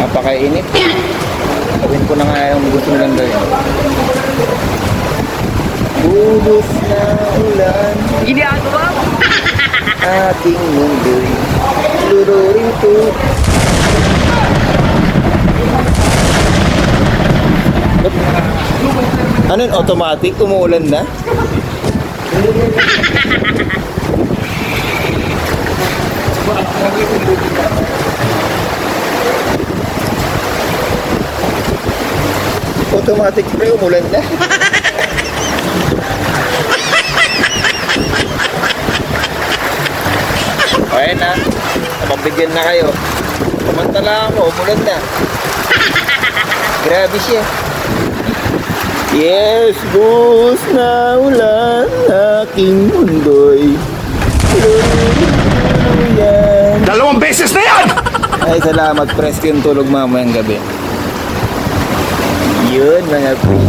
Napakainit. Gawin ko na nga yung gusto nilang gawin. Bulos na ulan. Ginagawa mo? Ating mundo'y lururin ko. Ano yun? Automatic? Umuulan na? Automatic spray, umulan na. Ayan na, napabigyan na kayo. Kumantala mo, umulan na. Grabe siya. Yes, bus na ulan, aking mundo'y yan. 2 beses na yan! Ay, salamat, presko yung tulog mamayang gabi. Yun, mga pre.